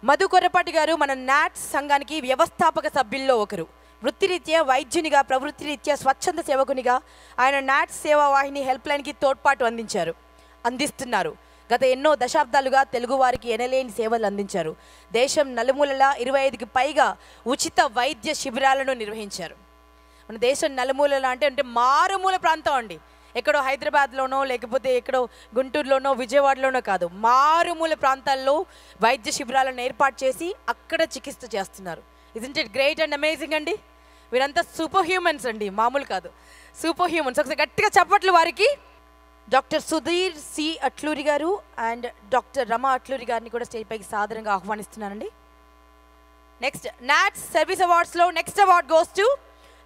మధు కొర్రపాటి గారు మన నాట్స్ సంఘానికి వ్యవస్థాపక సభ్యుల్లో ఒకరు. వృత్తిరీత్యా వైద్యునిగా, ప్రవృత్తిరీత్యా స్వచ్ఛంద సేవకునిగా ఆయన నాట్స్ సేవా వాహిని హెల్ప్ లైన్కి తోడ్పాటు అందిస్తున్నారు. గత ఎన్నో దశాబ్దాలుగా తెలుగువారికి ఎనలేని సేవలు అందించారు. దేశం నలుమూలలా 25కి పైగా ఉచిత వైద్య శిబిరాలను నిర్వహించారు. మన దేశం నలుమూలలా అంటే మారుమూల ప్రాంతం అండి. ఎక్కడో హైదరాబాద్లోనో లేకపోతే ఎక్కడో గుంటూరులోనో విజయవాడలోనో కాదు, మారుమూల ప్రాంతాల్లో వైద్య శిబిరాలను ఏర్పాటు చేసి అక్కడ చికిత్స చేస్తున్నారు. Isn't it great and amazing అండి. వీరంతా సూపర్ హ్యూమన్స్ అండి, మామూలు కాదు, సూపర్ హ్యూమన్స్. ఒకసారి గట్టిగా చప్పట్లు వారికి. Doctor Sudhir C Atluri garu and doctor రమా అట్లూరి గారిని కూడా స్టేజ్ పైకి సాదరంగా ఆహ్వానిస్తున్నానండి. నెక్స్ట్ నాట్స్ సర్వీస్ అవార్డ్స్లో next award goes to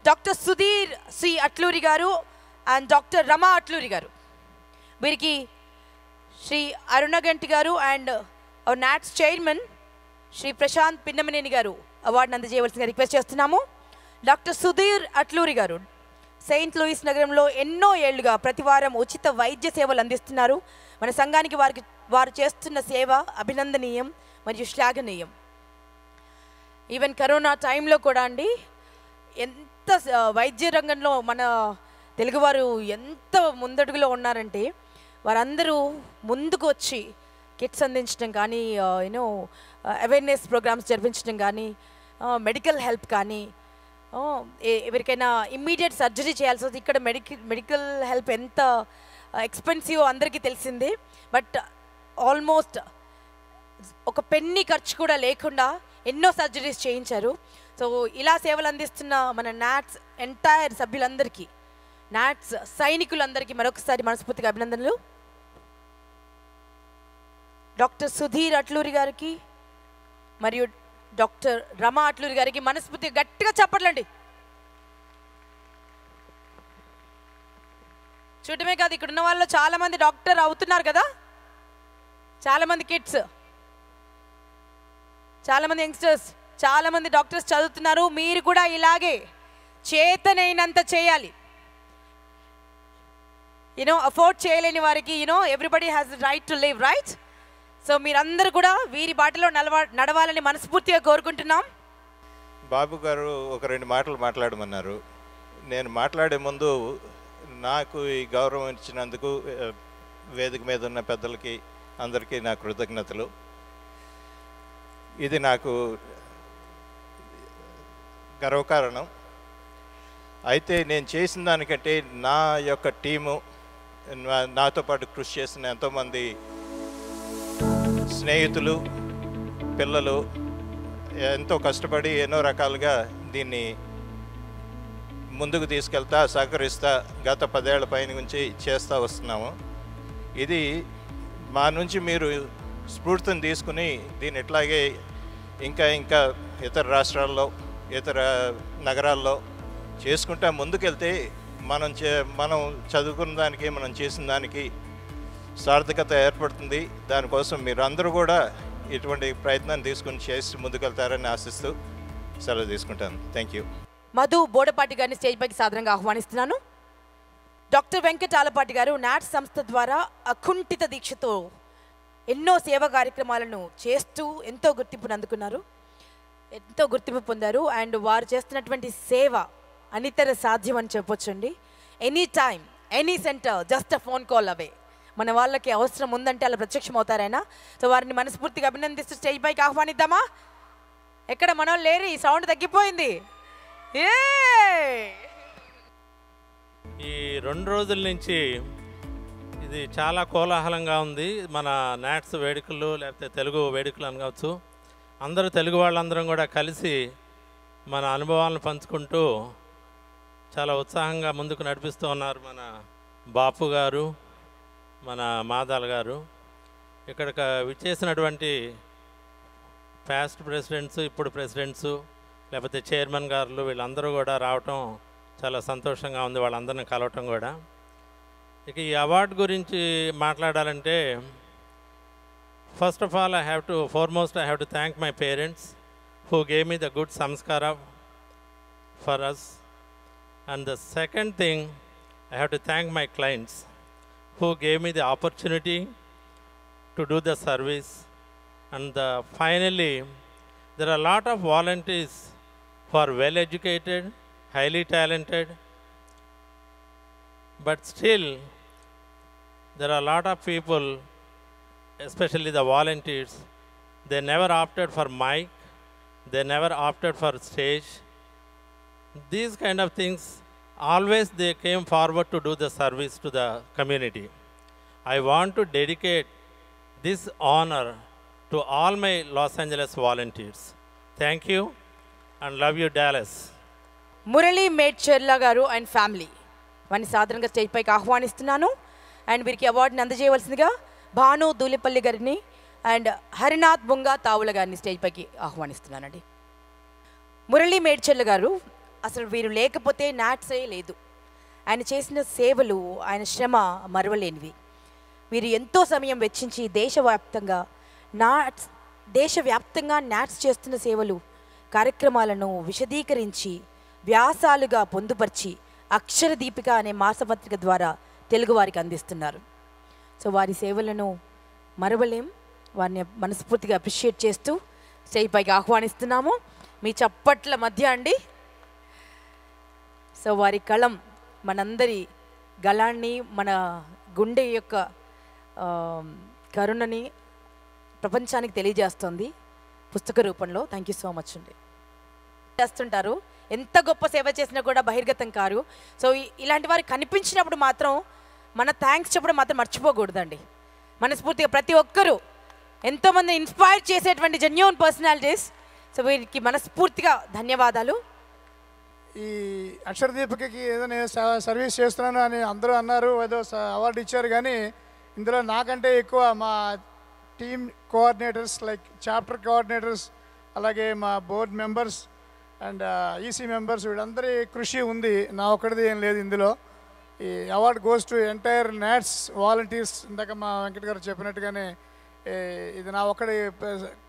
doctor Sudhir C Atluri garu and doctor రమా అట్లూరి గారు. వీరికి Shri Arunaganti garu and NATS chairman Shri Prashant Pinnamaneni garu అవార్డును అందజేయవలసిందిగా రిక్వెస్ట్ చేస్తున్నాము. Doctor Sudhir Atluri garu Saint Louis నగరంలో ఎన్నో ఏళ్లుగా ప్రతివారం ఉచిత వైద్య సేవలు అందిస్తున్నారు. మన సంఘానికి వారు చేస్తున్న సేవ అభినందనీయం మరియు శ్లాఘనీయం. ఈవెన్ కరోనా టైంలో కూడా అండి ఎంత వైద్య రంగంలో మన తెలుగువారు ఎంత ముందడుగులో ఉన్నారంటే వారందరూ ముందుకు వచ్చి కిట్స్ అందించడం కానీ, అవేర్నెస్ ప్రోగ్రామ్స్ జరిపించడం కానీ, మెడికల్ హెల్ప్ కానీ, ఎవరికైనా ఇమ్మీడియట్ సర్జరీ చేయాల్సి వస్తుంది. ఇక్కడ మెడికల్ హెల్ప్ ఎంత ఎక్స్పెన్సివ్ అందరికీ తెలిసిందే. బట్ ఆల్మోస్ట్ ఒక పెన్నీ ఖర్చు కూడా లేకుండా ఎన్నో సర్జరీస్ చేయించారు. సో ఇలా సేవలు అందిస్తున్న మన నాట్స్ ఎంటైర్ సభ్యులందరికీ, నాట్స్ సైనికులందరికీ మరొకసారి మనస్ఫూర్తిగా అభినందనలు. డాక్టర్ సుధీర్ అట్లూరి గారికి మరియు డాక్టర్ రమా అట్లూరి గారికి మనస్ఫూర్తిగా గట్టిగా చప్పట్లండి. చూడటమే కాదు, ఇక్కడ ఉన్న వాళ్ళు చాలామంది డాక్టర్ అవుతున్నారు కదా, చాలామంది కిడ్స్, చాలామంది యంగ్స్టర్స్, చాలామంది డాక్టర్స్ చదువుతున్నారు. మీరు కూడా ఇలాగే చేతనైనంత చేయాలి. అఫోర్డ్ చేయలేని వారికి everybody has the right to live, right? So మీరందరూ కూడా వీరి బాటలో నడవాలని మనస్ఫూర్తిగా కోరుకుంటున్నాం. బాబు గారు ఒక 2 మాటలు మాట్లాడమన్నారు. నేను మాట్లాడే ముందు నాకు ఈ గౌరవం ఇచ్చినందుకు వేదిక మీద ఉన్న పెద్దలకి అందరికీ నా కృతజ్ఞతలు. ఇది నాకు గర్వకారణం. అయితే నేను చేసిన దానికంటే నా యొక్క టీము, నాతో పాటు కృషి చేసిన ఎంతోమంది స్నేహితులు, పిల్లలు ఎంతో కష్టపడి ఎన్నో రకాలుగా దీన్ని ముందుకు తీసుకెళ్తా, సహకరిస్తా గత 10 ఏళ్ల పైన నుంచి చేస్తూ వస్తున్నాము. ఇది మా నుంచి మీరు స్ఫూర్తిని తీసుకుని దీన్ని ఇట్లాగే ఇంకా ఇతర రాష్ట్రాల్లో, ఇతర నగరాల్లో చేసుకుంటా ముందుకెళ్తే మనం చదువుకున్న దానికి, మనం చేసిన దానికి సార్థకత ఏర్పడుతుంది. దానికోసం మీరు అందరూ కూడా ఇటువంటి ప్రయత్నాన్ని తీసుకుని చేసి ముందుకెళ్తారని ఆశిస్తూ సెలవు తీసుకుంటాను. Thank you. మధు బోడపాటి గారిని స్టేజ్ పైకి సాదరంగా ఆహ్వానిస్తున్నాను. డాక్టర్ వెంకట ఆలపాటి గారు నాట్స్ సంస్థ ద్వారా అకుంఠిత దీక్షతో ఎన్నో సేవా కార్యక్రమాలను చేస్తూ ఎంతో గుర్తింపు పొందారు. అండ్ వారు చేస్తున్నటువంటి సేవ అనితర సాధ్యం అని చెప్పొచ్చండి. Any time, any center, just a phone call away. మన వాళ్ళకి అవసరం ఉందంటే అలా ప్రత్యక్షం అవుతారైనా. సో వారిని మనస్ఫూర్తిగా అభినందిస్తూ స్టేజ్ పైకి ఆహ్వానిద్దామా? ఎక్కడ మన వాళ్ళు లేరు, ఈ సౌండ్ తగ్గిపోయింది. ఈ 2 రోజుల నుంచి ఇది చాలా కోలాహలంగా ఉంది. మన నాట్స్ వేడుకలు లేకపోతే తెలుగు వేడుకలు అనవచ్చు. అందరూ తెలుగు వాళ్ళందరం కూడా కలిసి మన అనుభవాలను పంచుకుంటూ చాలా ఉత్సాహంగా ముందుకు నడిపిస్తూ ఉన్నారు. మన బాపు గారు, మన మాదాల్ గారు, ఇక్కడికి విచ్చేసినటువంటి పాస్ట్ ప్రెసిడెంట్స్, ఇప్పుడు ప్రెసిడెంట్స్, లేకపోతే చైర్మన్ గారు, వీళ్ళందరూ కూడా రావటం చాలా సంతోషంగా ఉంది, వాళ్ళందరినీ కలవటం కూడా. ఇక ఈ అవార్డు గురించి మాట్లాడాలంటే, first of all I have to thank my parents who gave me the good samskara for us. And the second thing, I have to thank my clients who gave me the opportunity to do the service. And finally, there are a lot of volunteers who are well educated, highly talented, but still there are a lot of people, especially the volunteers, they never opted for mic, they never opted for stage. These kind of things, always they came forward to do the service to the community. I want to dedicate this honor to all my Los Angeles volunteers. Thank you and love you, Dallas. Murali Medcharla garu and family వారిని సాధారణంగా stage పైకి ఆహ్వానిస్తున్నాను. And వీరికి అవార్డుని అందజేయవలసిందిగా భాను దూలిపల్లి గారిని and Harinath బొంగా తావుల గారిని stage పైకి ఆహ్వానిస్తున్నానండి. మురళీ మేడ్చర్ల గారు అసలు వీరు లేకపోతే నాట్సే లేదు. ఆయన చేసిన సేవలు, ఆయన శ్రమ మరవలేనివి. వీరు ఎంతో సమయం వెచ్చించి దేశవ్యాప్తంగా నాట్స్ చేస్తున్న సేవలు, కార్యక్రమాలను విశదీకరించి వ్యాసాలుగా పొందుపరిచి అక్షర దీపిక అనే మాసపత్రిక ద్వారా తెలుగువారికి అందిస్తున్నారు. సో వారి సేవలను మరవలేం. వారిని మనస్ఫూర్తిగా అప్రిషియేట్ చేస్తూ స్టేజ్ పైకి ఆహ్వానిస్తున్నాము. మీ చప్పట్ల మధ్య అండి. సో వారి కళం మనందరి గళాన్ని, మన గుండె యొక్క కరుణని ప్రపంచానికి తెలియజేస్తుంది పుస్తక రూపంలో. థ్యాంక్ యూ సో మచ్ అండి. చేస్తుంటారు, ఎంత గొప్ప సేవ చేసినా కూడా బహిర్గతం కారు. సో ఇలాంటి వారు కనిపించినప్పుడు మాత్రం మన థ్యాంక్స్ చెప్పడం మాత్రం మర్చిపోకూడదండి. మనస్ఫూర్తిగా ప్రతి ఒక్కరూ ఎంతోమంది ఇన్స్పైర్ చేసేటువంటి జెన్యూన్ పర్సనాలిటీస్. సో వీరికి మనస్ఫూర్తిగా ధన్యవాదాలు. ఈ అక్షర దీపికకి ఏదో నేను సర్వీస్ చేస్తున్నాను అని అందరూ అన్నారు, ఏదో అవార్డు ఇచ్చారు. కానీ ఇందులో నాకంటే ఎక్కువ మా team coordinators, like chapter coordinators, అలాగే మా board members and EC members, వీళ్ళందరి కృషి ఉంది. నా ఒక్కడిది ఏం లేదు ఇందులో. ఈ award goes to entire NATS volunteers. ఇందాక మా వెంకట్ గారు చెప్పినట్టుగానే ఇది నా ఒక్కడి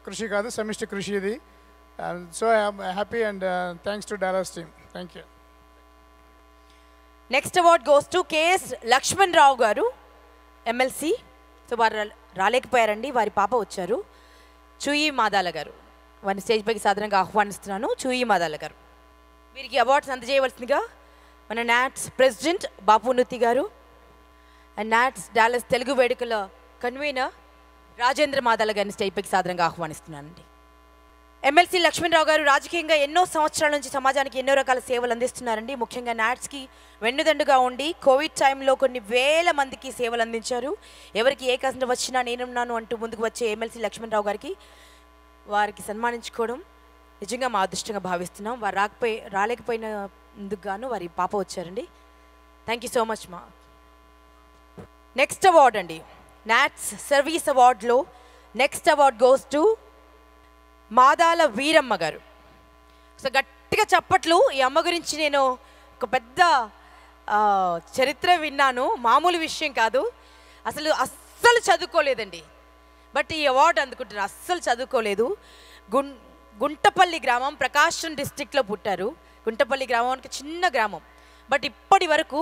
కృషి కాదు, సమిష్టి కృషి ఇది. So happy and thanks to Dallas team. Thank you. Next award goes to KS Laxman Rao garu, MLC. So వారు రాలేకపోయారండి, వారి పాప వచ్చారు. చూయి మాదాల గారు, వారిని స్టేజ్ పైకి సాధారణంగా ఆహ్వానిస్తున్నాను. చూయి మాదాల గారు, వీరికి అవార్డ్స్ అందజేయవలసిందిగా మన నాట్స్ ప్రెసిడెంట్ బాపునుతి గారు అండ్ నాట్స్ డాలస్ తెలుగు వేడుకల కన్వీనర్ రాజేంద్ర మాదాల గారిని స్టేజ్ పైకి సాధారణంగా ఆహ్వానిస్తున్నానండి. ఎమ్మెల్సీ లక్ష్మణరావు గారు రాజకీయంగా ఎన్నో సంవత్సరాల నుంచి సమాజానికి ఎన్నో రకాల సేవలు అందిస్తున్నారండి. ముఖ్యంగా నాట్స్కి వెన్నుదండుగా ఉండి కోవిడ్ టైంలో కొన్ని వేల మందికి సేవలు అందించారు. ఎవరికి ఏ కష్టం వచ్చినా నేనున్నాను అంటూ ముందుకు వచ్చే ఎమ్మెల్సీ లక్ష్మణరావు గారికి వారికి సన్మానించుకోవడం నిజంగా మా అదృష్టంగా భావిస్తున్నాం. వారు రాలేకపోయినందుకు గాను వారి పాప వచ్చారండి. థ్యాంక్ యూ సో మచ్ మా. నెక్స్ట్ అవార్డ్ అండి, నాట్స్ సర్వీస్ అవార్డ్లో next award goes to Madala Veeramma garu. So గట్టిగా చప్పట్లు. ఈ అమ్మ గురించి నేను ఒక పెద్ద చరిత్ర విన్నాను, మామూలు విషయం కాదు. అస్సలు చదువుకోలేదండి, బట్ ఈ అవార్డు అందుకుంటున్నారు. అస్సలు చదువుకోలేదు. గుంటపల్లి గ్రామం, ప్రకాశం డిస్టిక్లో పుట్టారు. గుంటపల్లి గ్రామానికి చిన్న గ్రామం, బట్ ఇప్పటి వరకు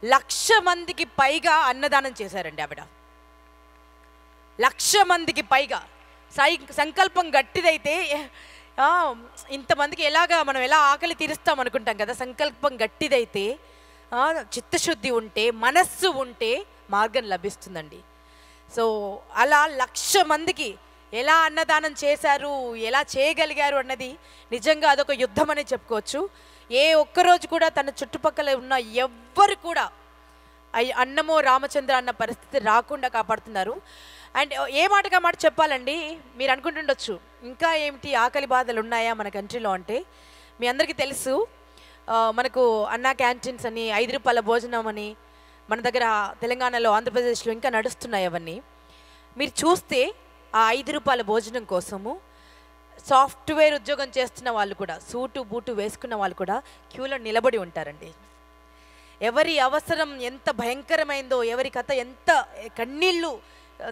1,00,000 మందికి పైగా అన్నదానం చేశారండి ఆవిడ. 1,00,000 మందికి పైగా. సంకల్పం గట్టిదైతే ఇంతమందికి మనం ఎలా ఆకలి తీరుస్తాం అనుకుంటాం కదా. సంకల్పం గట్టిదైతే, చిత్తశుద్ధి ఉంటే, మనస్సు ఉంటే మార్గం లభిస్తుందండి. సో అలా 1,00,000 మందికి ఎలా అన్నదానం చేశారు, ఎలా చేయగలిగారు అన్నది నిజంగా అదొక యుద్ధం అనే చెప్పుకోవచ్చు. ఏ ఒక్కరోజు కూడా తన చుట్టుపక్కల ఉన్న ఎవ్వరు కూడా అన్నమో రామచంద్ర అన్న పరిస్థితి రాకుండా కాపాడుతున్నారు. అండ్ ఏ మాటగా మాట చెప్పాలండి, మీరు అనుకుంటుండొచ్చు ఇంకా ఏమిటి ఆకలి బాధలు ఉన్నాయా మన కంట్రీలో అంటే, మీ అందరికీ తెలుసు మనకు అన్నా క్యాంటీన్స్ అని, 5 రూపాయల భోజనం అని మన దగ్గర తెలంగాణలో, ఆంధ్రప్రదేశ్లో ఇంకా నడుస్తున్నాయి. అవన్నీ మీరు చూస్తే ఆ 5 రూపాయల భోజనం కోసము సాఫ్ట్వేర్ ఉద్యోగం చేస్తున్న వాళ్ళు కూడా, సూటు బూటు వేసుకున్న వాళ్ళు కూడా క్యూలో నిలబడి ఉంటారండి. ఎవరి అవసరం ఎంత భయంకరమైందో, ఎవరి కథ ఎంత కన్నీళ్ళు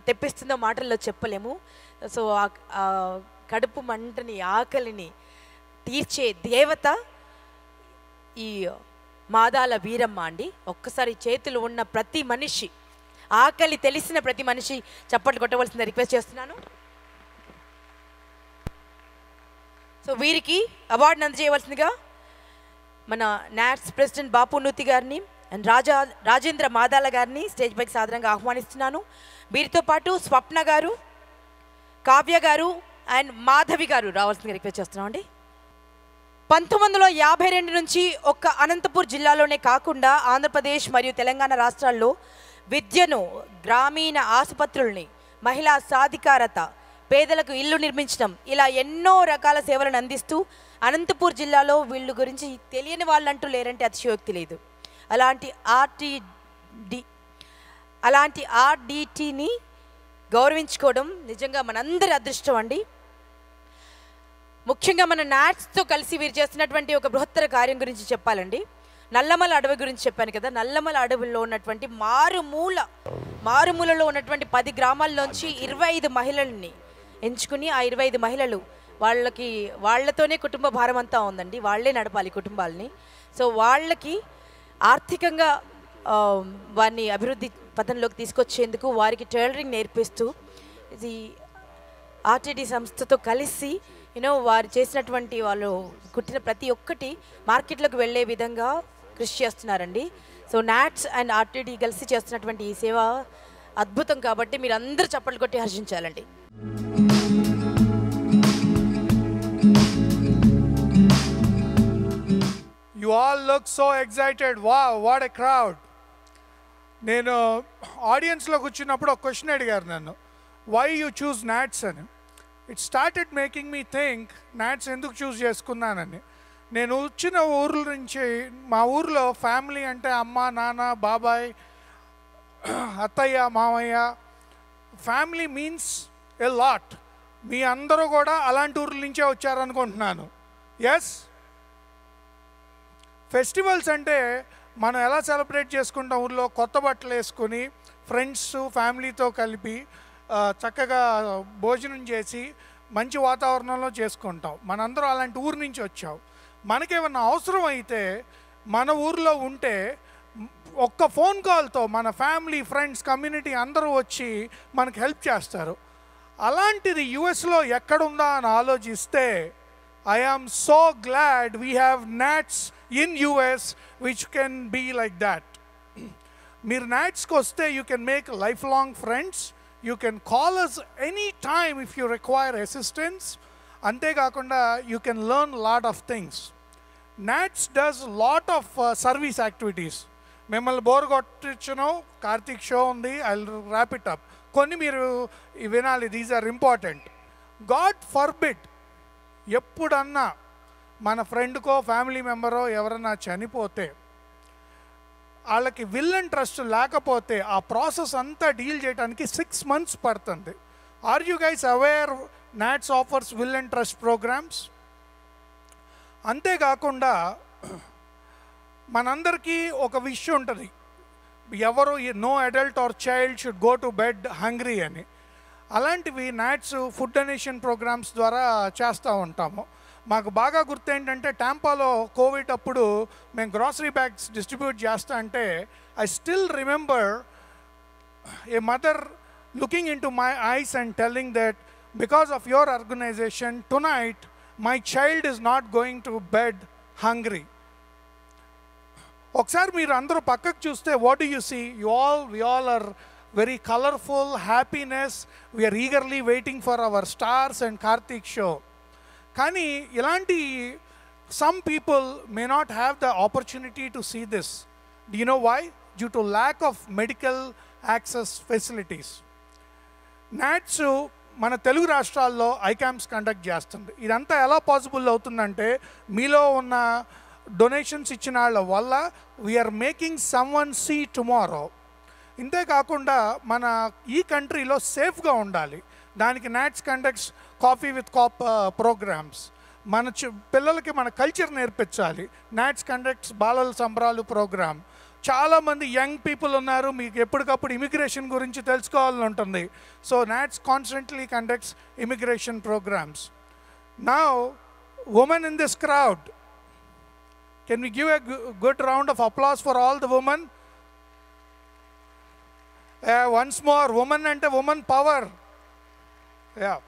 తెప్పిస్తుందో మాటల్లో చెప్పలేము. సో ఆ కడుపు మంటని, ఆకలిని తీర్చే దేవత ఈ మాదాల వీరమ్మ అండి. ఒక్కసారి చేతులు ఉన్న ప్రతి మనిషి ఆకలి తెలిసిన ప్రతి మనిషి చప్పట్లు కొట్టవలసింది రిక్వెస్ట్ చేస్తున్నాను. సో వీరికి అవార్డును అందజేయవలసిందిగా మన నాట్స్ ప్రెసిడెంట్ బాపు నూతి గారిని అండ్ రాజేంద్ర మాదాల గారిని స్టేజ్ పైకి సాధారణంగా ఆహ్వానిస్తున్నాను. వీరితో పాటు స్వప్న గారు, కావ్య గారు అండ్ మాధవి గారు రావాల్సిందిగా రిక్వెస్ట్ చేస్తున్నామండి. 1952 నుంచి ఒక్క అనంతపూర్ జిల్లాలోనే కాకుండా ఆంధ్రప్రదేశ్ మరియు తెలంగాణ రాష్ట్రాల్లో విద్యను, గ్రామీణ ఆసుపత్రుల్ని, మహిళా సాధికారత, పేదలకు ఇల్లు నిర్మించడం, ఇలా ఎన్నో రకాల సేవలను అందిస్తూ అనంతపూర్ జిల్లాలో వీళ్ళ గురించి తెలియని వాళ్ళంటూ లేరంటే అతిశయోక్తి లేదు. అలాంటి ఆర్డిటిని గౌరవించుకోవడం నిజంగా మనందరి అదృష్టం అండి. ముఖ్యంగా మన నాట్స్తో కలిసి వీరు చేస్తున్నటువంటి ఒక బృహత్తర కార్యం గురించి చెప్పాలండి. నల్లమల అడవి గురించి చెప్పాను కదా. నల్లమల అడవిలో ఉన్నటువంటి మారుమూలలో ఉన్నటువంటి 10 గ్రామాల్లోంచి 25 మహిళల్ని ఎంచుకుని ఆ 25 మహిళలు వాళ్ళతోనే కుటుంబ భారం అంతా ఉందండి. వాళ్ళే నడపాలి కుటుంబాలని. సో వాళ్ళకి ఆర్థికంగా వారిని అభివృద్ధి పథంలోకి తీసుకొచ్చేందుకు వారికి టైలరింగ్ నేర్పిస్తూ ఇది ఆర్టీడీ సంస్థతో కలిసి వారు చేసినటువంటి వాళ్ళు కుట్టిన ప్రతి ఒక్కటి మార్కెట్లోకి వెళ్ళే విధంగా కృషి చేస్తున్నారండి. సో నాట్స్ అండ్ ఆర్టీడీ కలిసి చేస్తున్నటువంటి ఈ సేవ అద్భుతం కాబట్టి మీరు అందరూ చప్పట్లు కొట్టి హర్షించాలండి. You all look so excited. Wow, what a crowd. నేను ఆడియన్స్లో కూర్చున్నప్పుడు ఒక క్వశ్చన్ అడిగారు నన్ను, వై యూ చూస్ నాట్స్ అని. It started making me think NATS ఎందుకు చూస్ చేసుకున్నానని. నేను వచ్చిన ఊర్ల నుంచి, మా ఊర్లో ఫ్యామిలీ అంటే అమ్మ, నాన్న, బాబాయ్, అత్తయ్య, మామయ్య. Family means a lot. మీ అందరూ కూడా అలాంటి ఊర్ల నుంచే వచ్చారనుకుంటున్నాను. ఎస్, ఫెస్టివల్స్ అంటే మనం ఎలా సెలబ్రేట్ చేసుకుంటాం, ఊళ్ళో కొత్త బట్టలు వేసుకొని ఫ్రెండ్స్ ఫ్యామిలీతో కలిపి చక్కగా భోజనం చేసి మంచి వాతావరణంలో చేసుకుంటాం. మనందరం అలాంటి ఊరు నుంచి వచ్చాం. మనకేమన్నా అవసరం అయితే మన ఊర్లో ఉంటే ఒక్క ఫోన్ కాల్తో మన ఫ్యామిలీ, ఫ్రెండ్స్, కమ్యూనిటీ అందరూ వచ్చి మనకు హెల్ప్ చేస్తారు. అలాంటిది యుఎస్లో ఎక్కడుందా అని ఆలోచిస్తే I am so glad we have NATS in US which can be like that. Meer NATS ko vaste you can make lifelong friends. You can call us any time if you require assistance. Ante kaakunda you can learn a lot of things. NATS does a lot of service activities. Memmal bore gottichuno Karthik show undi. I'll wrap it up. Konni meeru vinali, these are important. God forbid ఎప్పుడన్నా మన ఫ్రెండ్కో family మెంబరో ఎవరన్నా చనిపోతే వాళ్ళకి will and trust లేకపోతే ఆ process అంతా deal చేయడానికి 6 months పడుతుంది. Are you guys aware NATS offers will and trust programmes? అంతేకాకుండా మనందరికీ ఒక విషయం ఉంటుంది, ఎవరు no adult or child should go to bed hungry అని. అలాంటివి నాట్స్ ఫుడ్ డొనేషన్ ప్రోగ్రామ్స్ ద్వారా చేస్తూ ఉంటాము. మాకు బాగా గుర్తు ఏంటంటే టాంపాలో కోవిడ్ అప్పుడు మేము గ్రాసరీ బ్యాగ్స్ డిస్ట్రిబ్యూట్ చేస్తా అంటే I still remember a mother looking into my eyes and telling that because of your organisation tonight my child is not going to bed hungry. ఒకసారి మీరు అందరూ పక్కకు చూస్తే what do you see? We all are very colorful, happiness. We are eagerly waiting for our stars and Karthik show. Kani ilanti some people may not have the opportunity to see this. Do you know why? Due to lack of medical access facilities. NATS మన తెలుగు రాష్ట్రాల్లో ఐకామ్స్ conduct చేస్తుంది. ఇదంతా ఎలా possible అవుతుందంటే మీలో ఉన్న donations ఇచ్చిన వాళ్ళ వల్ల we're making someone see tomorrow. ఇంతేకాకుండా మన ఈ కంట్రీలో సేఫ్గా ఉండాలి, దానికి NATS conducts coffee with cop programs. మన పిల్లలకి మన కల్చర్ నేర్పించాలి. నాట్స్ కండక్ట్స్ బాలల సంబరాలు ప్రోగ్రామ్. చాలామంది యంగ్ పీపుల్ ఉన్నారు, మీకు ఎప్పటికప్పుడు ఇమిగ్రేషన్ గురించి తెలుసుకోవాలని ఉంటుంది. So NATS constantly conducts immigration programmes. Now women in this crowd, can we give a good round of applause for all the women? Once more, woman and woman power. Yeah.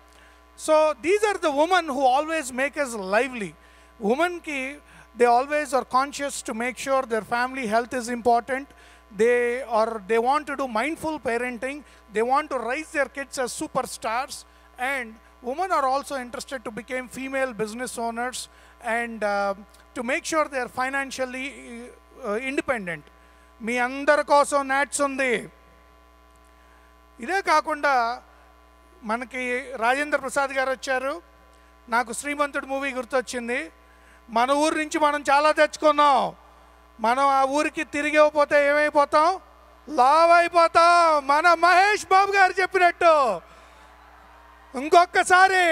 So these are the women who always make us lively. Women ki, they always are conscious to make sure their family health is important. They want to do mindful parenting. They want to raise their kids as superstars. And women are also interested to become female business owners and to make sure they are financially independent. మీ అందరి కోసం NATS ఉంది. ఇదే కాకుండా మనకి రాజేంద్ర ప్రసాద్ గారు వచ్చారు. నాకు శ్రీమంతుడు movie గుర్తొచ్చింది. మన ఊరి నుంచి మనం చాలా తెచ్చుకున్నాం. మనం ఆ ఊరికి తిరిగి ఇవ్వకపోతే ఏమైపోతాం? లావ్ అయిపోతాం. మన మహేష్ బాబు గారు చెప్పినట్టు ఇంకొకసారి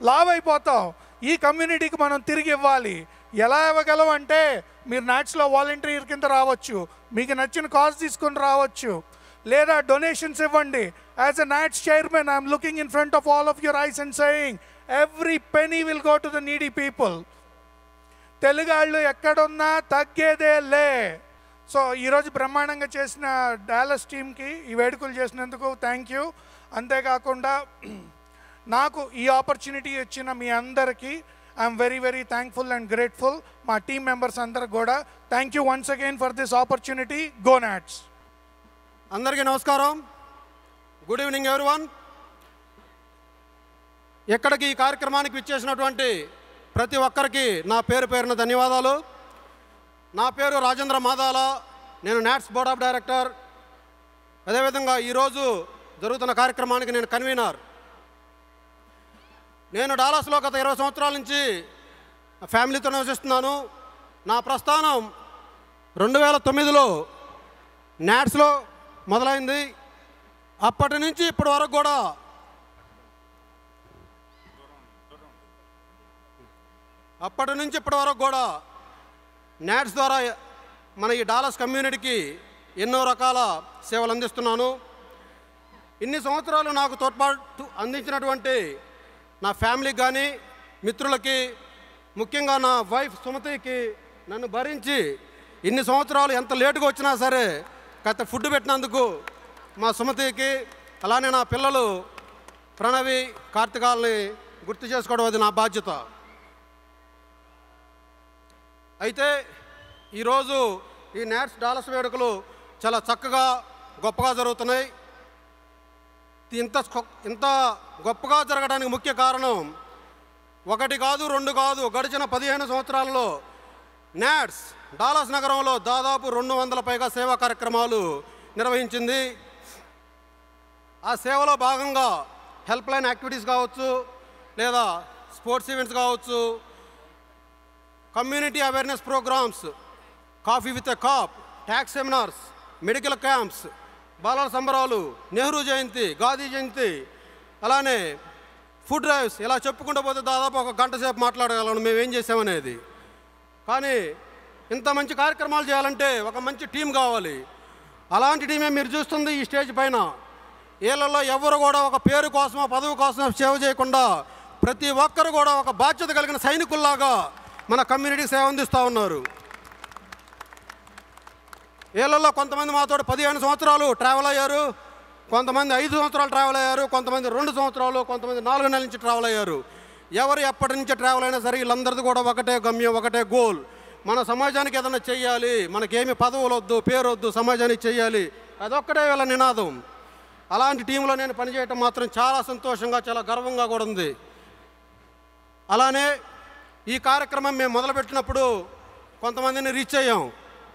లావ్ అయిపోతాం. ఈ కమ్యూనిటీకి మనం తిరిగి ఇవ్వాలి. ఎలా ఇవ్వగలం అంటే మీరు నాట్స్లో వాలంటీర్ కింద రావచ్చు, మీకు నచ్చిన కాజ్ తీసుకొని రావచ్చు, లేదా డొనేషన్స్ ఇవ్వండి. As a NATS chairman I'm looking in front of all of your eyes and saying every penny will go to the needy people. తెలుగాళ్ళు ఎక్కడున్నా తగ్గేదే లే. సో ఈరోజు బ్రహ్మాండంగా చేసిన డాలస్ టీమ్కి ఈ వేడుకలు చేసినందుకు థ్యాంక్ యూ. అంతేకాకుండా నాకు ఈ ఆపర్చునిటీ ఇచ్చిన మీ అందరికీ I'm very very thankful and grateful. మా టీమ్ మెంబర్స్ అందరికి కూడా thank you once again for this opportunity. Go NATS. అందరికీ నమస్కారం. Good evening everyone. ఎక్కడికి ఈ కార్యక్రమానికి విచ్చేసినటువంటి ప్రతి ఒక్కరికి నా పేరు పేరున ధన్యవాదాలు. నా పేరు రాజేంద్ర మాదాల. నేను నాట్స్ బోర్డ్ ఆఫ్ డైరెక్టర్. అదేవిధంగా ఈరోజు జరుగుతున్న కార్యక్రమానికి నేను కన్వీనర్. నేను డాలస్లో గత 20 సంవత్సరాల నుంచి ఫ్యామిలీతో నివసిస్తున్నాను. నా ప్రస్థానం 2009లో నాట్స్లో మొదలైంది. అప్పటి నుంచి ఇప్పటి వరకు కూడా నాట్స్ ద్వారా మన ఈ డాలస్ కమ్యూనిటీకి ఎన్నో రకాల సేవలు అందిస్తున్నాను. ఇన్ని సంవత్సరాలు నాకు తోడ్పాటు అందించినటువంటి నా ఫ్యామిలీకి కానీ మిత్రులకి, ముఖ్యంగా నా వైఫ్ సుమతికి నన్ను భరించి ఇన్ని సంవత్సరాలు ఎంత లేటుగా వచ్చినా సరే కాస్త ఫుడ్ పెట్టినందుకు మా సుమతికి, అలానే నా పిల్లలు ప్రణవి, కార్తికాల్ని గుర్తు చేసుకోవడం అది నా బాధ్యత. అయితే ఈరోజు ఈ నాట్స్ డాలస్ వేడుకలు చాలా చక్కగా గొప్పగా జరుగుతున్నాయి. ఇంత గొప్పగా జరగడానికి ముఖ్య కారణం ఒకటి కాదు, రెండు కాదు, గడిచిన 15 సంవత్సరాల్లో నాట్స్ డాలస్ నగరంలో దాదాపు 200 పైగా సేవా కార్యక్రమాలు నిర్వహించింది. ఆ సేవలో భాగంగా హెల్ప్ లైన్ యాక్టివిటీస్ కావచ్చు, లేదా స్పోర్ట్స్ ఈవెంట్స్ కావచ్చు, community awareness programmes, coffee with a cop, tax seminars, medical camps, బాలల సంబరాలు, నెహ్రూ జయంతి, గాంధీ జయంతి, అలానే ఫుడ్ డ్రైవ్స్, ఇలా చెప్పుకుంటూ పోతే దాదాపు 1 గంట సేపు మాట్లాడగలను మేము ఏం చేసామనేది. కానీ ఇంత మంచి కార్యక్రమాలు చేయాలంటే ఒక మంచి టీం కావాలి. అలాంటి టీమే మీరు చూస్తుంది ఈ స్టేజ్ పైన. వీళ్ళల్లో ఎవరు కూడా ఒక పేరు కోసమో పదవి కోసమో సేవ చేయకుండా ప్రతి ఒక్కరు కూడా ఒక బాధ్యత కలిగిన సైనికుల్లాగా మన కమ్యూనిటీకి సేవ అందిస్తూ ఉన్నారు. వీళ్ళల్లో కొంతమంది మాతో 15 సంవత్సరాలు ట్రావెల్ అయ్యారు, కొంతమంది 5 సంవత్సరాలు ట్రావెల్ అయ్యారు, కొంతమంది 2 సంవత్సరాలు, కొంతమంది 4 నెలల నుంచి ట్రావెల్ అయ్యారు. ఎవరు ఎప్పటి నుంచి ట్రావెల్ అయినా సరే వీళ్ళందరిది కూడా ఒకటే గమ్యం, ఒకటే గోల్. మన సమాజానికి ఏదైనా చెయ్యాలి, మనకేమి పదవులు వద్దు, పేరు వద్దు, సమాజానికి చెయ్యాలి, అదొక్కటే వీళ్ళ నినాదం. అలాంటి టీంలో నేను పనిచేయటం మాత్రం చాలా సంతోషంగా, చాలా గర్వంగా కూడా ఉంది. అలానే ఈ కార్యక్రమం మేము మొదలుపెట్టినప్పుడు కొంతమందిని రీచ్ అయ్యాం.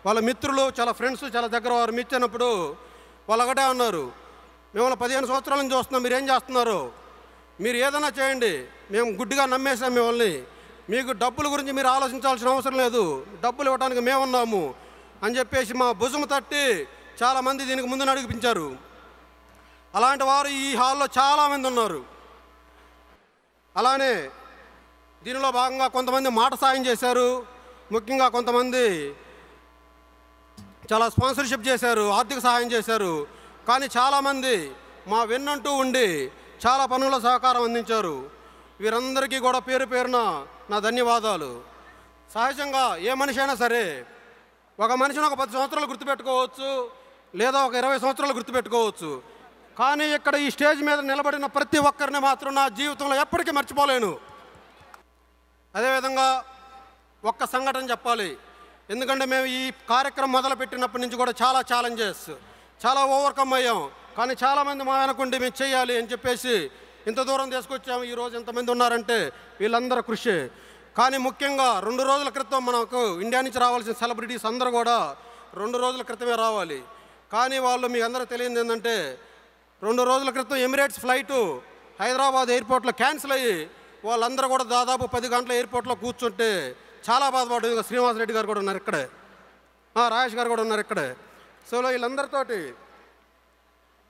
వాళ్ళ మిత్రులు, చాలా ఫ్రెండ్స్, చాలా దగ్గర వారు రీచ్ అయినప్పుడు వాళ్ళు ఒకటే అన్నారు, మిమ్మల్ని 15 సంవత్సరాల నుంచి చూస్తున్నాం, మీరు ఏం చేస్తున్నారు, మీరు ఏదైనా చేయండి, మేము గుడ్డిగా నమ్మేసాం మిమ్మల్ని, మీకు డబ్బుల గురించి మీరు ఆలోచించాల్సిన అవసరం లేదు, డబ్బులు ఇవ్వడానికి మేమున్నాము అని చెప్పేసి మా భుజము తట్టి చాలామంది దీనికి ముందు నడిపించారు. అలాంటి వారు ఈ హాల్లో చాలామంది ఉన్నారు. అలానే దీనిలో భాగంగా కొంతమంది మాట సాయం చేశారు, ముఖ్యంగా కొంతమంది చాలా స్పాన్సర్షిప్ చేశారు, ఆర్థిక సహాయం చేశారు. కానీ చాలామంది మా వెన్నంటూ ఉండి చాలా పనుల సహకారం అందించారు. వీరందరికీ కూడా పేరు పేరున నా ధన్యవాదాలు. సహజంగా ఏ మనిషి అయినా సరే ఒక మనిషిని ఒక 10 సంవత్సరాలు గుర్తుపెట్టుకోవచ్చు, లేదా ఒక 20 సంవత్సరాలు గుర్తుపెట్టుకోవచ్చు. కానీ ఇక్కడ ఈ స్టేజ్ మీద నిలబడిన ప్రతి ఒక్కరిని మాత్రం నా జీవితంలో ఎప్పటికీ మర్చిపోలేను. అదేవిధంగా ఒక్క సంఘటన చెప్పాలి. ఎందుకంటే మేము ఈ కార్యక్రమం మొదలుపెట్టినప్పటి నుంచి కూడా చాలా ఛాలెంజెస్, చాలా ఓవర్కమ్ అయ్యాం. కానీ చాలామంది మా వెనకుండి మేము చేయాలి అని చెప్పేసి ఇంత దూరం తీసుకొచ్చాము. ఈరోజు ఎంతమంది ఉన్నారంటే వీళ్ళందరూ కృషి. కానీ ముఖ్యంగా 2 రోజుల క్రితం మనకు ఇండియా నుంచి రావాల్సిన సెలబ్రిటీస్ అందరూ కూడా 2 రోజుల క్రితమే రావాలి. కానీ వాళ్ళు మీకు అందరూ తెలియదు ఏంటంటే 2 రోజుల క్రితం ఎమిరేట్స్ ఫ్లైటు హైదరాబాద్ ఎయిర్పోర్ట్లో క్యాన్సిల్ అయ్యి వాళ్ళందరూ కూడా దాదాపు 10 గంటల ఎయిర్పోర్ట్లో కూర్చుంటే చాలా బాధపడ్డారు. శ్రీనివాస్ రెడ్డి గారు కూడా ఉన్నారు ఇక్కడే, రాజేష్ గారు కూడా ఉన్నారు ఇక్కడే. సో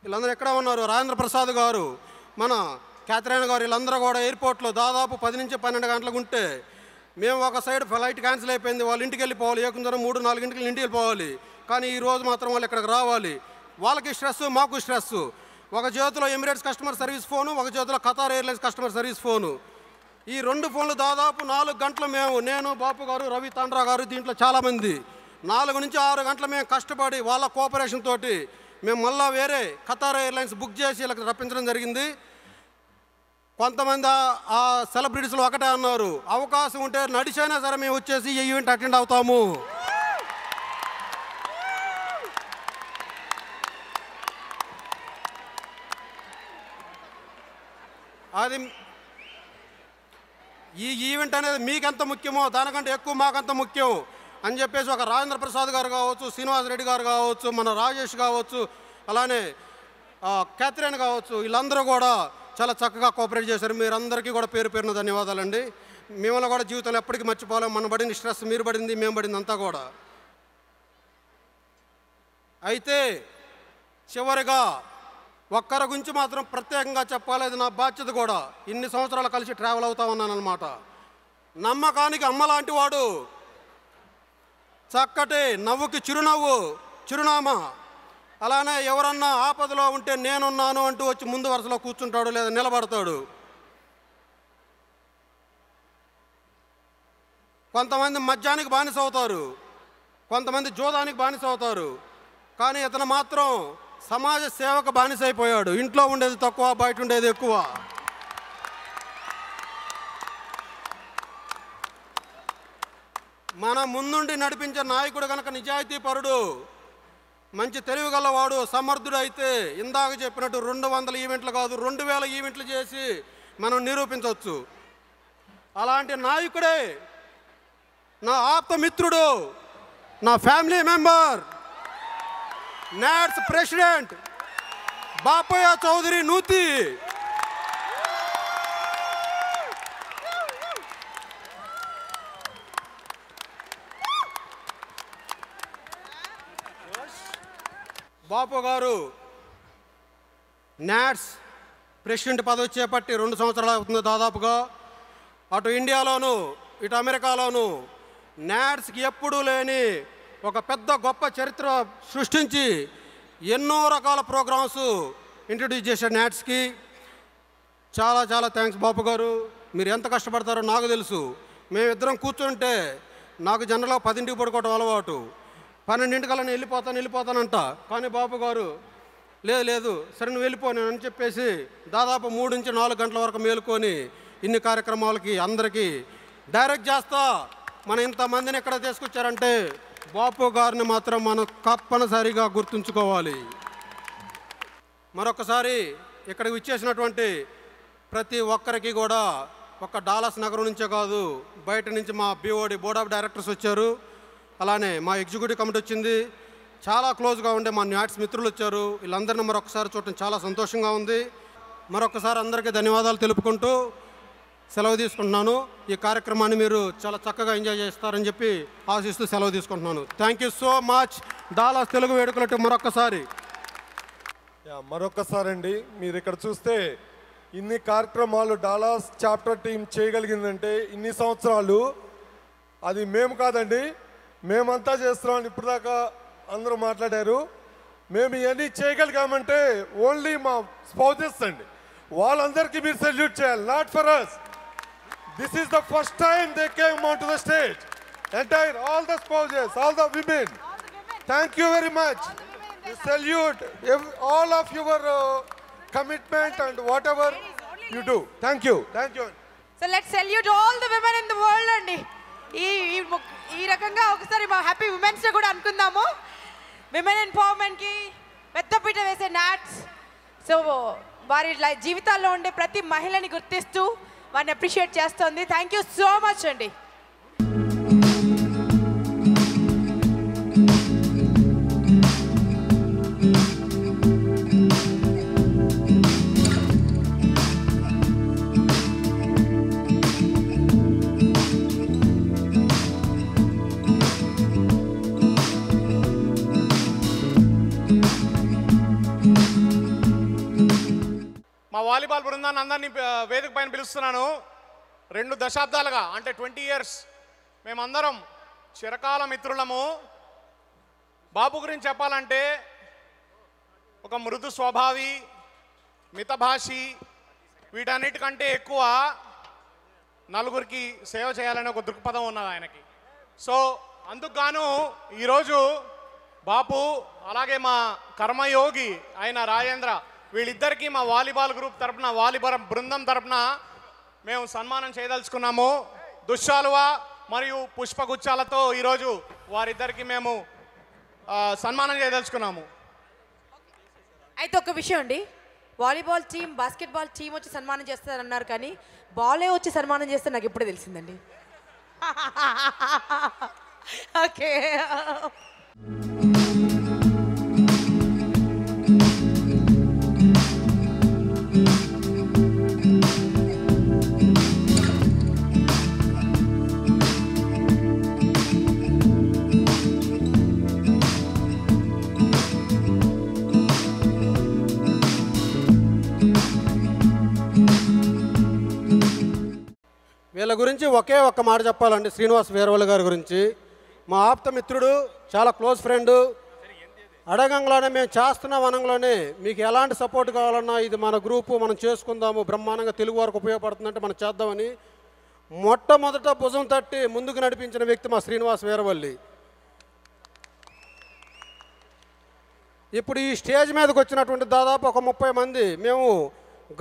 వీళ్ళందరూ ఎక్కడ ఉన్నారు, రాజేంద్ర ప్రసాద్ గారు, మన క్యాథరిన్ గారు, వీళ్ళందరూ కూడా ఎయిర్పోర్ట్లో దాదాపు 10 నుంచి 12 గంటలకు ఉంటే మేము ఒక సైడ్ ఫ్లైట్ క్యాన్సిల్ అయిపోయింది, వాళ్ళు ఇంటికి వెళ్ళిపోవాలి, ఏకుందరం 3-4 గంటలకు ఇంటికి వెళ్ళిపోవాలి. కానీ ఈరోజు మాత్రం వాళ్ళు ఇక్కడికి రావాలి. వాళ్ళకి స్ట్రెస్, మాకు స్ట్రెస్. ఒక చేతిలో ఎమిరేట్స్ కస్టమర్ సర్వీస్ ఫోను, ఒక చేతిలో Qatar airlines customer service phone. ఈ 2 ఫోన్లు దాదాపు 4 గంటలు నేను, బాపు గారు, రవి తాండ్రా గారు, దీంట్లో చాలామంది 4 నుంచి 6 గంటలు మేము కష్టపడి వాళ్ళ కోఆపరేషన్ తోటి మేము మళ్ళీ వేరే ఖతార్ ఎయిర్లైన్స్ బుక్ చేసి వీళ్ళకి రప్పించడం జరిగింది. కొంతమంది ఆ సెలబ్రిటీస్లో ఒకటే అన్నారు, అవకాశం ఉంటే నడిచైనా సరే మేము వచ్చేసి ఈ ఈవెంట్ అటెండ్ అవుతాము. అది ఈ ఈవెంట్ అనేది మీకెంత ముఖ్యమో దానికంటే ఎక్కువ మాకంత ముఖ్యం అని చెప్పేసి ఒక రాజేంద్ర ప్రసాద్ గారు కావచ్చు, శ్రీనివాస్ రెడ్డి గారు కావచ్చు, మన రాజేష్ కావచ్చు, అలానే క్యాథరిన్ కావచ్చు, వీళ్ళందరూ కూడా చాలా చక్కగా కోఆపరేట్ చేశారు. మీరందరికీ కూడా పేరు పేరున ధన్యవాదాలండి. మిమ్మల్ని కూడా జీవితంలో ఎప్పటికీ మర్చిపోలేము. మన పడిన స్ట్రెస్ మీరు పడింది, మేము పడింది అంతా కూడా. అయితే చివరిగా ఒక్కరి గురించి మాత్రం ప్రత్యేకంగా చెప్పాలి, అది నా బాధ్యత కూడా. ఇన్ని సంవత్సరాలు కలిసి ట్రావెల్ అవుతా ఉన్నాను అనమాట. నమ్మకానికి అమ్మలాంటి వాడు, చక్కటి నవ్వుకి చిరునామా. అలానే ఎవరన్నా ఆపదలో ఉంటే నేనున్నాను అంటూ వచ్చి ముందు వరుసలో కూర్చుంటాడు లేదా నిలబడతాడు. కొంతమంది మద్యానికి బానిస అవుతారు, కొంతమంది జోదానికి బానిస అవుతారు. కానీ ఇతను మాత్రం సమాజ సేవకు బానిస అయిపోయాడు. ఇంట్లో ఉండేది తక్కువ, బయట ఉండేది ఎక్కువ. మన ముందుండి నడిపించే నాయకుడు కనుక నిజాయితీ పరుడు, మంచి తెలివిగలవాడు, సమర్థుడు అయితే ఇందాక చెప్పినట్టు 200 ఈవెంట్లు కాదు 2000 ఈవెంట్లు చేసి మనం నిరూపించవచ్చు. అలాంటి నాయకుడే నా ఆప్త మిత్రుడు, నా family member, NATS president Bapaiah Chowdary Nuthi. Bapu garu NATS president పదవి చేపట్టి 2 సంవత్సరాలు అవుతుంది దాదాపుగా. అటు ఇండియాలోను ఇటు అమెరికాలోను నాట్స్కి ఎప్పుడూ లేని ఒక పెద్ద గొప్ప చరిత్ర సృష్టించి ఎన్నో రకాల ప్రోగ్రామ్స్ ఇంట్రడ్యూస్ చేశారు నాట్స్కి. చాలా చాలా థ్యాంక్స్ బాపు గారు. మీరు ఎంత కష్టపడతారో నాకు తెలుసు. మేమిద్దరం కూర్చుంటే నాకు జనరల్గా 10ంటికి పడుకోవడం అలవాటు, 12ంటికల్లా నేను వెళ్ళిపోతానంట. కానీ బాపు గారు లేదు సరే నువ్వు వెళ్ళిపోను అని చెప్పేసి దాదాపు 3 నుంచి 4 గంటల వరకు మేలుకొని ఇన్ని కార్యక్రమాలకి అందరికీ డైరెక్ట్ చేస్తా. మన ఇంతమందిని ఎక్కడ తీసుకొచ్చారంటే బాపు గారిని మాత్రం మనం తప్పనిసరిగా గుర్తుంచుకోవాలి. మరొకసారి ఇక్కడికి విచ్చేసినటువంటి ప్రతి ఒక్కరికి కూడా ఒక్క డాలస్ నగరం నుంచే కాదు, బయట నుంచి మా BOD బోర్డ్ ఆఫ్ డైరెక్టర్స్ వచ్చారు, అలానే మా ఎగ్జిక్యూటివ్ కమిటీ వచ్చింది, చాలా క్లోజ్గా ఉండే మా నాట్స్ మిత్రులు వచ్చారు. వీళ్ళందరినీ మరొకసారి చూడటం చాలా సంతోషంగా ఉంది. మరొకసారి అందరికీ ధన్యవాదాలు తెలుపుకుంటూ సెలవు తీసుకుంటున్నాను. ఈ కార్యక్రమాన్ని మీరు చాలా చక్కగా ఎంజాయ్ చేస్తారని చెప్పి ఆశిస్తూ సెలవు తీసుకుంటున్నాను. Thank you so much. Dallas Telugu వేడుకలకు మరొకసారి మరొకసారి మీరు ఇక్కడ చూస్తే ఇన్ని కార్యక్రమాలు డాలస్ చాప్టర్ టీం చేయగలిగిందంటే ఇన్ని సంవత్సరాలు అది మేము కాదండి, మేమంతా చేస్తున్నాం. ఇప్పుడు దాకా అందరూ మాట్లాడారు. మేము ఇవన్నీ చేయగలిగామంటే ఓన్లీ మా స్పౌజెస్ అండి. వాళ్ళందరికీ మీరు సెల్యూట్ చేయాలి. Not for us. This is the first time they came on to the stage. Entire all the spouses, all the women. Thank you very much. Salute all of your commitment and whatever you do. Thank you. Thank you. So let salute all the women in the world అండి. ఈ రకంగా ఒకసారి మా happy women's కూడా అనుకుందాము. Women ఎంపవర్మెంట్కి పెద్దపీట వేసే NATS. So వారి జీవితాల్లో ఉండే ప్రతి మహిళని గుర్తిస్తూ వారిని అప్రిషియేట్ చేస్తుంది. థ్యాంక్ యూ సో మచ్ అండి. మా వాలీబాల్ బృందాన్ని అందరినీ వేదిక పైన పిలుస్తున్నాను. 2 దశాబ్దాలుగా అంటే 20 ఇయర్స్ మేమందరం చిరకాల మిత్రులము. బాబు గురించి చెప్పాలంటే ఒక మృదు స్వభావి, మితభాషి, వీటన్నిటికంటే ఎక్కువ నలుగురికి సేవ చేయాలనే ఒక దృక్పథం ఉన్నది ఆయనకి. సో అందుకు గాను ఈరోజు బాపు అలాగే మా కర్మయోగి అయిన రాజేంద్ర వీళ్ళిద్దరికీ మా వాలీబాల్ గ్రూప్ తరపున, వాలీబాల్ బృందం తరపున మేము సన్మానం చేయదలుచుకున్నాము. దుశ్శాలువ మరియు పుష్పగుచ్చాలతో ఈరోజు వారిద్దరికి మేము సన్మానం చేయదలుచుకున్నాము. అయితే ఒక విషయం అండి, వాలీబాల్ టీం, బాస్కెట్బాల్ టీం వచ్చి సన్మానం చేస్తారన్నారు, కానీ బాలే వచ్చి సన్మానం చేస్తే నాకు ఇప్పుడే తెలిసిందండి. ఓకే. వీళ్ళ గురించి ఒకే ఒక్క మాట చెప్పాలండి. శ్రీనివాస్ వీరవల్లి గారి గురించి మా ఆప్త మిత్రుడు, చాలా క్లోజ్ ఫ్రెండు. అడగంలోనే మేము చేస్తున్నాం అనంలోనే మీకు ఎలాంటి సపోర్ట్ కావాలన్నా ఇది మన గ్రూపు, మనం చేసుకుందాము, బ్రహ్మాండంగా తెలుగు వారికి ఉపయోగపడుతుందంటే మనం చేద్దామని మొట్టమొదట భుజం తట్టి ముందుకు నడిపించిన వ్యక్తి మా శ్రీనివాస్ వీరవల్లి. ఇప్పుడు ఈ స్టేజ్ మీదకి వచ్చినటువంటి దాదాపు ఒక 30 మంది మేము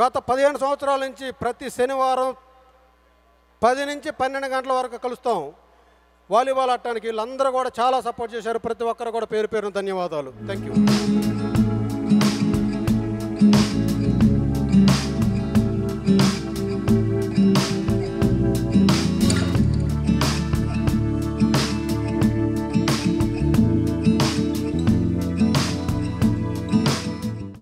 గత 15 సంవత్సరాల నుంచి ప్రతి శనివారం 10 నుంచి 12 గంటల వరకు కలుస్తాం వాలీబాల్ ఆడటానికి. వీళ్ళందరూ కూడా చాలా సపోర్ట్ చేశారు. ప్రతి ఒక్కరు కూడా పేరు పేరున ధన్యవాదాలు. Thank you.